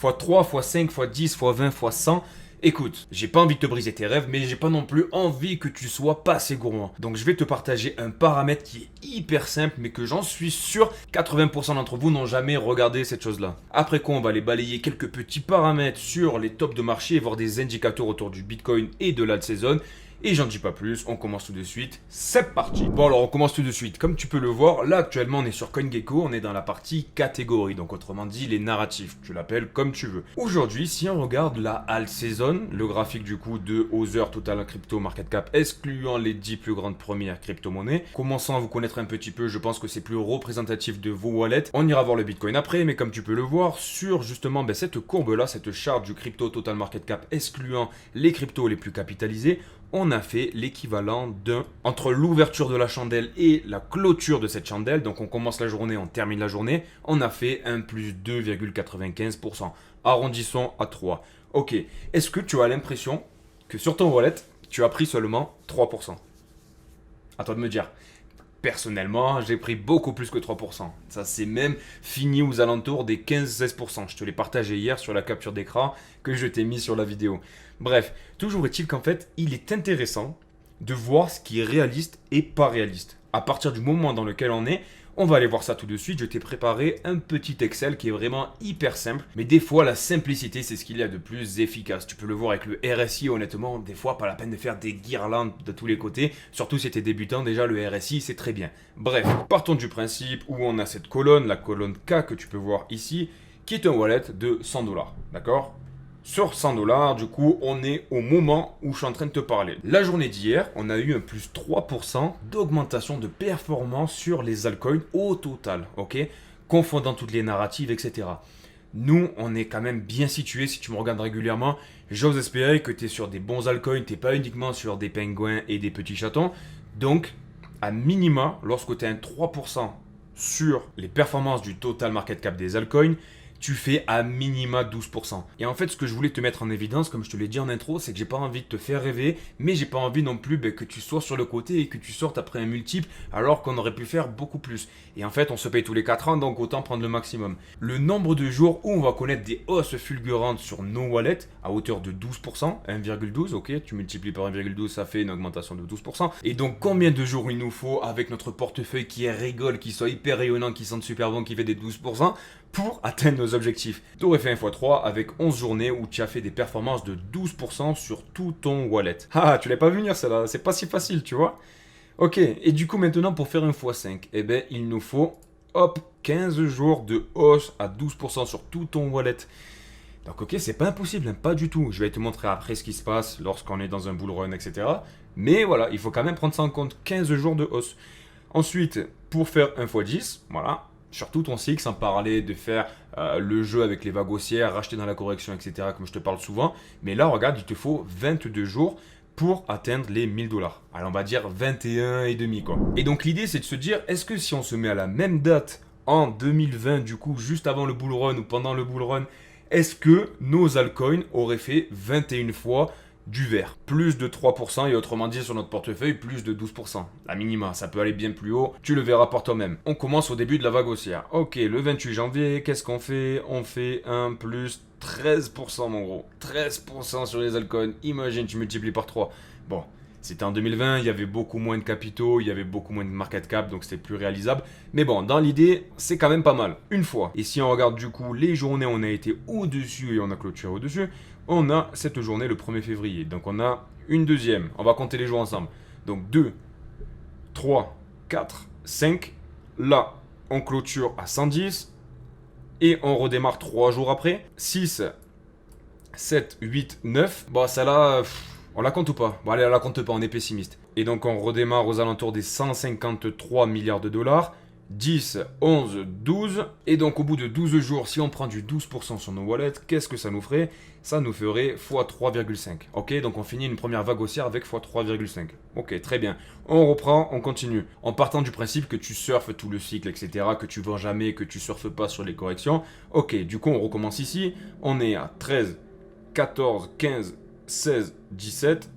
x3, x5, x10, x20, x100. Écoute, j'ai pas envie de te briser tes rêves, mais j'ai pas non plus envie que tu sois pas assez gourmand. Donc je vais te partager un paramètre qui est hyper simple, mais que j'en suis sûr 80% d'entre vous n'ont jamais regardé cette chose-là. Après quoi, on va aller balayer quelques petits paramètres sur les tops de marché et voir des indicateurs autour du Bitcoin et de l'alt season. Et j'en dis pas plus, on commence tout de suite, c'est parti. Bon alors on commence tout de suite, comme tu peux le voir, là actuellement on est sur CoinGecko, on est dans la partie catégorie, donc autrement dit les narratifs, tu l'appelles comme tu veux. Aujourd'hui, si on regarde la alt season, le graphique du coup de Other Total Crypto Market Cap, excluant les 10 plus grandes premières crypto-monnaies, commençant à vous connaître un petit peu, je pense que c'est plus représentatif de vos wallets. On ira voir le Bitcoin après, mais comme tu peux le voir, sur justement cette courbe-là, cette charte du Crypto Total Market Cap, excluant les cryptos les plus capitalisés, on a fait l'équivalent d'un entre l'ouverture de la chandelle et la clôture de cette chandelle. Donc on commence la journée, on termine la journée. On a fait un plus 2,95%. Arrondissons à 3. Ok, est-ce que tu as l'impression que sur ton wallet, tu as pris seulement 3%? À toi de me dire. Personnellement, j'ai pris beaucoup plus que 3%. Ça c'est même fini aux alentours des 15-16%. Je te l'ai partagé hier sur la capture d'écran que je t'ai mis sur la vidéo. Bref, toujours est-il qu'en fait, il est intéressant de voir ce qui est réaliste et pas réaliste. À partir du moment dans lequel on va aller voir ça tout de suite. Je t'ai préparé un petit Excel qui est vraiment hyper simple. Mais des fois, la simplicité, c'est ce qu'il y a de plus efficace. Tu peux le voir avec le RSI, honnêtement, des fois, pas la peine de faire des guirlandes de tous les côtés. Surtout si tu es débutant, déjà le RSI, c'est très bien. Bref, partons du principe où on a cette colonne, la colonne K que tu peux voir ici, qui est un wallet de 100$. D'accord ? Sur 100$, du coup, on est au moment où je suis en train de te parler. La journée d'hier, on a eu un plus 3% d'augmentation de performance sur les altcoins au total, ok? Confondant toutes les narratives, etc. Nous, on est quand même bien situé si tu me regardes régulièrement. J'ose espérer que tu es sur des bons altcoins, tu n'es pas uniquement sur des pingouins et des petits chatons. Donc, à minima, lorsque tu as un 3% sur les performances du total market cap des altcoins, tu fais à minima 12%. Et en fait, ce que je voulais te mettre en évidence, comme je te l'ai dit en intro, c'est que j'ai pas envie de te faire rêver, mais j'ai pas envie non plus que tu sois sur le côté et que tu sortes après un multiple alors qu'on aurait pu faire beaucoup plus. Et en fait, on se paye tous les 4 ans, donc autant prendre le maximum. Le nombre de jours où on va connaître des hausses fulgurantes sur nos wallets à hauteur de 12%, 1,12, ok, tu multiplies par 1,12, ça fait une augmentation de 12%. Et donc, combien de jours il nous faut avec notre portefeuille qui rigole, qui soit hyper rayonnant, qui sente super bon, qui fait des 12% pour atteindre nos objectifs. Tu aurais fait 1 x 3 avec 11 journées où tu as fait des performances de 12% sur tout ton wallet. Ah, tu l'as pas vu venir celle-là, c'est pas si facile, tu vois. Ok, et du coup maintenant pour faire 1 x 5, eh ben il nous faut, hop, 15 jours de hausse à 12% sur tout ton wallet. Donc ok, c'est pas impossible, hein, pas du tout. Je vais te montrer après ce qui se passe lorsqu'on est dans un bull run, etc. Mais voilà, il faut quand même prendre ça en compte, 15 jours de hausse. Ensuite, pour faire 1 x 10, voilà, sur tout ton cycle, sans parler de faire le jeu avec les vagues haussières, racheter dans la correction, etc., comme je te parle souvent. Mais là, regarde, il te faut 22 jours pour atteindre les 1000$. Alors, on va dire 21 et demi, quoi. Et donc, l'idée, c'est de se dire, est-ce que si on se met à la même date en 2020, du coup, juste avant le bull run ou pendant le bull run, est-ce que nos altcoins auraient fait 21 fois du vert, plus de 3% et autrement dit sur notre portefeuille, plus de 12%. À minima, ça peut aller bien plus haut, tu le verras par toi-même. On commence au début de la vague haussière. Ok, le 28 janvier, qu'est-ce qu'on fait? On fait un plus 13% mon gros. 13% sur les altcoins, imagine, tu multiplies par 3. Bon, c'était en 2020, il y avait beaucoup moins de capitaux, il y avait beaucoup moins de market cap, donc c'était plus réalisable. Mais bon, dans l'idée, c'est quand même pas mal. Une fois. Et si on regarde du coup les journées, on a été au-dessus et on a clôturé au-dessus. On a cette journée le 1er février. Donc on a une deuxième. On va compter les jours ensemble. Donc 2, 3, 4, 5. Là, on clôture à 110. Et on redémarre 3 jours après. 6, 7, 8, 9. Bon, celle-là, on la compte ou pas? Bon, allez, on la compte pas, on est pessimiste. Et donc on redémarre aux alentours des 153 milliards de dollars. 10, 11, 12. Et donc au bout de 12 jours, si on prend du 12% sur nos wallets, qu'est-ce que ça nous ferait? Ça nous ferait x 3,5. Ok, donc on finit une première vague haussière avec x 3,5. Ok, très bien. On reprend, on continue. En partant du principe que tu surfes tout le cycle, etc., que tu vends jamais, que tu surfes pas sur les corrections. Ok, du coup on recommence ici. On est à 13, 14, 15, 16, 17.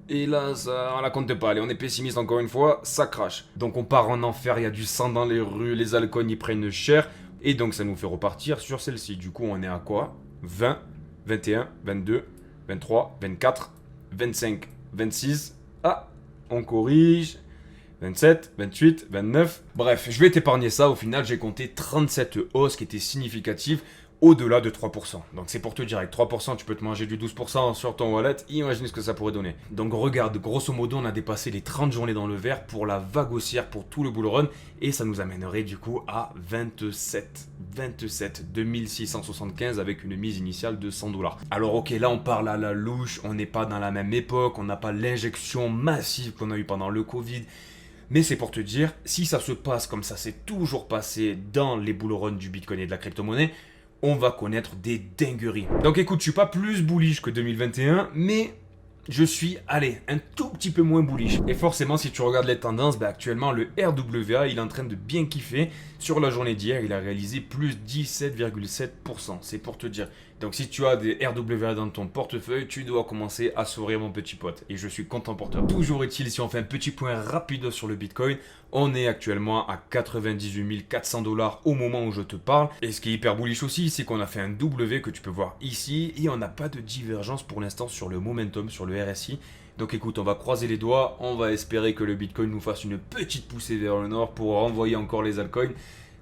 Et là, ça, on la compte pas. Allez, on est pessimiste encore une fois, ça crache. Donc on part en enfer, il y a du sang dans les rues, les altcoins ils prennent cher. Et donc ça nous fait repartir sur celle-ci. Du coup, on est à quoi? 20, 21, 22, 23, 24, 25, 26. Ah, on corrige. 27, 28, 29. Bref, je vais t'épargner ça. Au final, j'ai compté 37 hausses qui étaient significatives au-delà de 3%. Donc c'est pour te dire, avec 3%, tu peux te manger du 12% sur ton wallet. Imagine ce que ça pourrait donner. Donc regarde, grosso modo, on a dépassé les 30 journées dans le vert pour la vague haussière, pour tout le bull run. Et ça nous amènerait du coup à 27 2675 avec une mise initiale de 100 $. Alors ok, là on parle à la louche, on n'est pas dans la même époque, on n'a pas l'injection massive qu'on a eu pendant le Covid. Mais c'est pour te dire, si ça se passe comme ça s'est toujours passé dans les bull runs du Bitcoin et de la crypto-monnaie, on va connaître des dingueries. Donc écoute, je suis pas plus bullish que 2021, mais je suis, allez, un tout petit peu moins bullish. Et forcément, si tu regardes les tendances, actuellement, le RWA, il est en train de bien kiffer. Sur la journée d'hier, il a réalisé plus 17,7%. C'est pour te dire. Donc si tu as des RWA dans ton portefeuille, tu dois commencer à sourire, mon petit pote. Et je suis content pour toi. Toujours est-il, si on fait un petit point rapide sur le Bitcoin, on est actuellement à 98 400 $ au moment où je te parle. Et ce qui est hyper bullish aussi, c'est qu'on a fait un W que tu peux voir ici. Et on n'a pas de divergence pour l'instant sur le momentum, sur le RSI. Donc écoute, on va croiser les doigts. On va espérer que le Bitcoin nous fasse une petite poussée vers le nord pour renvoyer encore les altcoins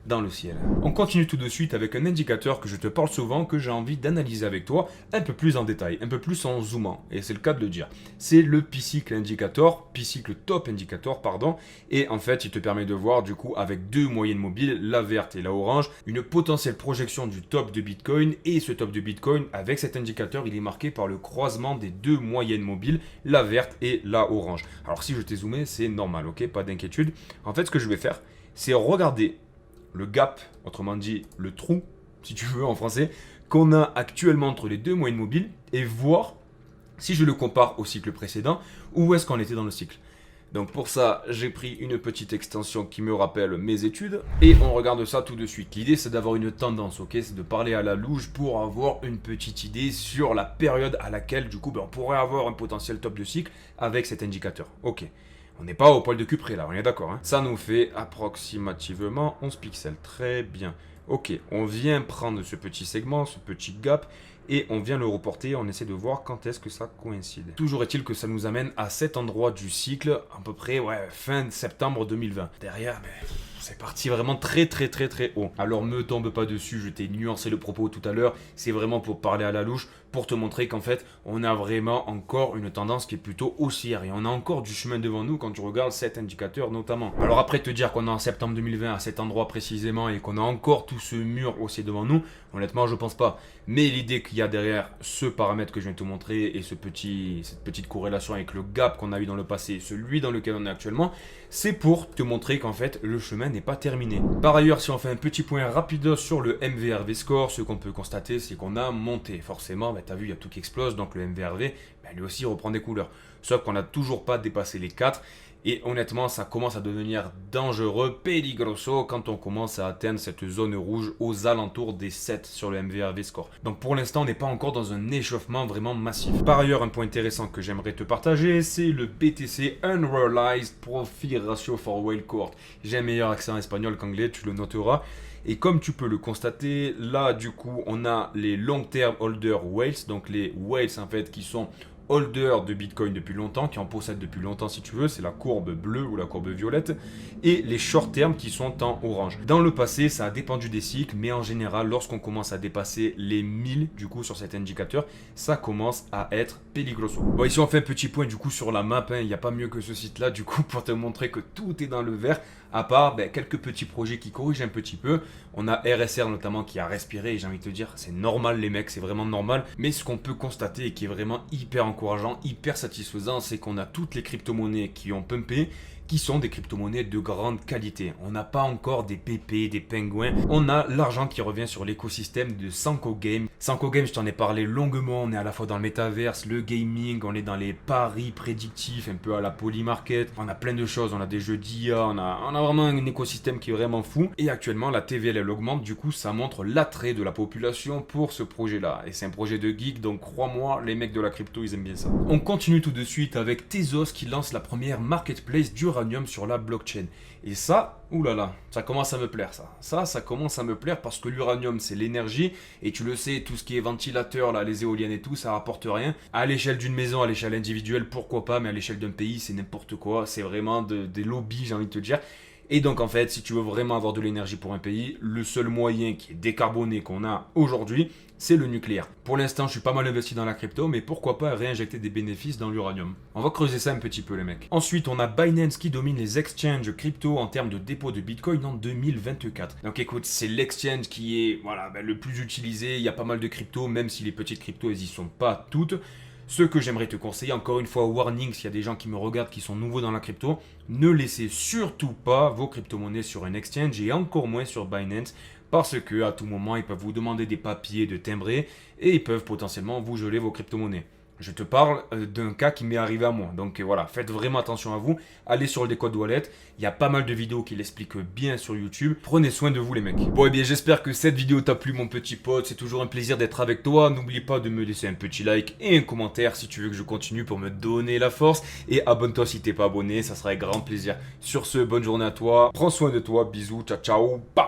dans le ciel. On continue tout de suite avec un indicateur que je te parle souvent, que j'ai envie d'analyser avec toi un peu plus en détail, un peu plus en zoomant, et c'est le cas de le dire. C'est le P-Cycle Indicator, P-Cycle Top Indicator, pardon, et en fait il te permet de voir du coup avec deux moyennes mobiles, la verte et la orange, une potentielle projection du top de Bitcoin, et ce top de Bitcoin, avec cet indicateur, il est marqué par le croisement des deux moyennes mobiles, la verte et la orange. Alors si je t'ai zoomé, c'est normal, ok, pas d'inquiétude. En fait ce que je vais faire, c'est regarder le gap, autrement dit le trou, si tu veux en français, qu'on a actuellement entre les deux moyennes mobiles et voir si je le compare au cycle précédent, où est-ce qu'on était dans le cycle. Donc pour ça, j'ai pris une petite extension qui me rappelle mes études et on regarde ça tout de suite. L'idée c'est d'avoir une tendance, ok, c'est de parler à la louche pour avoir une petite idée sur la période à laquelle du coup on pourrait avoir un potentiel top de cycle avec cet indicateur. Ok. On n'est pas au poil de cul près là, on est d'accord. Hein. Ça nous fait approximativement 11 pixels. Très bien. Ok, on vient prendre ce petit segment, ce petit gap, et on vient le reporter. On essaie de voir quand est-ce que ça coïncide. Toujours est-il que ça nous amène à cet endroit du cycle, à peu près fin septembre 2020. Derrière, c'est parti vraiment très haut. Alors me tombe pas dessus, je t'ai nuancé le propos tout à l'heure. C'est vraiment pour parler à la louche, pour te montrer qu'en fait, on a vraiment encore une tendance qui est plutôt haussière. Et on a encore du chemin devant nous quand tu regardes cet indicateur notamment. Alors après te dire qu'on est en septembre 2020 à cet endroit précisément et qu'on a encore tout ce mur haussier devant nous, honnêtement je pense pas. Mais l'idée qu'il y a derrière ce paramètre que je viens de te montrer et cette petite corrélation avec le gap qu'on a eu dans le passé, celui dans lequel on est actuellement, c'est pour te montrer qu'en fait le chemin n'est pas terminé. Par ailleurs, si on fait un petit point rapide sur le MVRV score, ce qu'on peut constater c'est qu'on a monté. Forcément, tu as vu, il y a tout qui explose, donc le MVRV, lui aussi reprend des couleurs. Sauf qu'on n'a toujours pas dépassé les 4. Et honnêtement, ça commence à devenir dangereux, peligroso, quand on commence à atteindre cette zone rouge aux alentours des 7 sur le MVRV score. Donc pour l'instant, on n'est pas encore dans un échauffement vraiment massif. Par ailleurs, un point intéressant que j'aimerais te partager, c'est le BTC Unrealized Profit Ratio for Whale Cohort. J'ai un meilleur accent espagnol qu'anglais, tu le noteras. Et comme tu peux le constater, là du coup, on a les long-term holder whales, donc les whales en fait qui sont holders de Bitcoin depuis longtemps, qui en possèdent depuis longtemps si tu veux, c'est la courbe bleue ou la courbe violette, et les short term qui sont en orange. Dans le passé, ça a dépendu des cycles, mais en général, lorsqu'on commence à dépasser les 1000 du coup sur cet indicateur, ça commence à être peligroso. Bon, ici on fait un petit point du coup sur la map, il n'y a pas mieux que ce site là du coup pour te montrer que tout est dans le vert, à part quelques petits projets qui corrigent un petit peu. On a RSR notamment qui a respiré et j'ai envie de te dire, c'est normal les mecs, c'est vraiment normal. Mais ce qu'on peut constater et qui est vraiment hyper encourageant, hyper satisfaisant, c'est qu'on a toutes les crypto-monnaies qui ont pumpé, qui sont des crypto-monnaies de grande qualité. On n'a pas encore des PP, des pingouins. On a l'argent qui revient sur l'écosystème de Sanko Game. Sanko Game, je t'en ai parlé longuement. On est à la fois dans le métaverse, le gaming, on est dans les paris prédictifs, un peu à la Polymarket. On a plein de choses. On a des jeux d'IA, on a vraiment un écosystème qui est vraiment fou. Et actuellement, la TVL, elle augmente. Du coup, ça montre l'attrait de la population pour ce projet-là. Et c'est un projet de geek, donc crois-moi, les mecs de la crypto, ils aiment bien ça. On continue tout de suite avec Tezos qui lance la première marketplace du l'uranium sur la blockchain. Et ça, oulala, ça commence à me plaire ça. Ça commence à me plaire parce que l'uranium c'est l'énergie et tu le sais, tout ce qui est ventilateur, là, les éoliennes et tout, ça rapporte rien. À l'échelle d'une maison, à l'échelle individuelle, pourquoi pas, mais à l'échelle d'un pays, c'est n'importe quoi. C'est vraiment des lobbies, j'ai envie de te dire. Et donc en fait, si tu veux vraiment avoir de l'énergie pour un pays, le seul moyen qui est décarboné qu'on a aujourd'hui, c'est le nucléaire. Pour l'instant, je suis pas mal investi dans la crypto, mais pourquoi pas réinjecter des bénéfices dans l'uranium. On va creuser ça un petit peu les mecs. Ensuite, on a Binance qui domine les exchanges crypto en termes de dépôt de Bitcoin en 2024. Donc écoute, c'est l'exchange qui est le plus utilisé, il y a pas mal de cryptos, même si les petites cryptos, elles y sont pas toutes. Ce que j'aimerais te conseiller, encore une fois, warning, s'il y a des gens qui me regardent qui sont nouveaux dans la crypto, ne laissez surtout pas vos crypto-monnaies sur un exchange et encore moins sur Binance parce que à tout moment, ils peuvent vous demander des papiers de timbrer et ils peuvent potentiellement vous geler vos crypto-monnaies. Je te parle d'un cas qui m'est arrivé à moi. Donc voilà, faites vraiment attention à vous. Allez sur le décode wallet. Il y a pas mal de vidéos qui l'expliquent bien sur YouTube. Prenez soin de vous les mecs. Bon et bien j'espère que cette vidéo t'a plu mon petit pote. C'est toujours un plaisir d'être avec toi. N'oublie pas de me laisser un petit like et un commentaire si tu veux que je continue pour me donner la force. Et abonne-toi si t'es pas abonné, ça sera avec grand plaisir. Sur ce, bonne journée à toi. Prends soin de toi. Bisous, ciao ciao. Bam.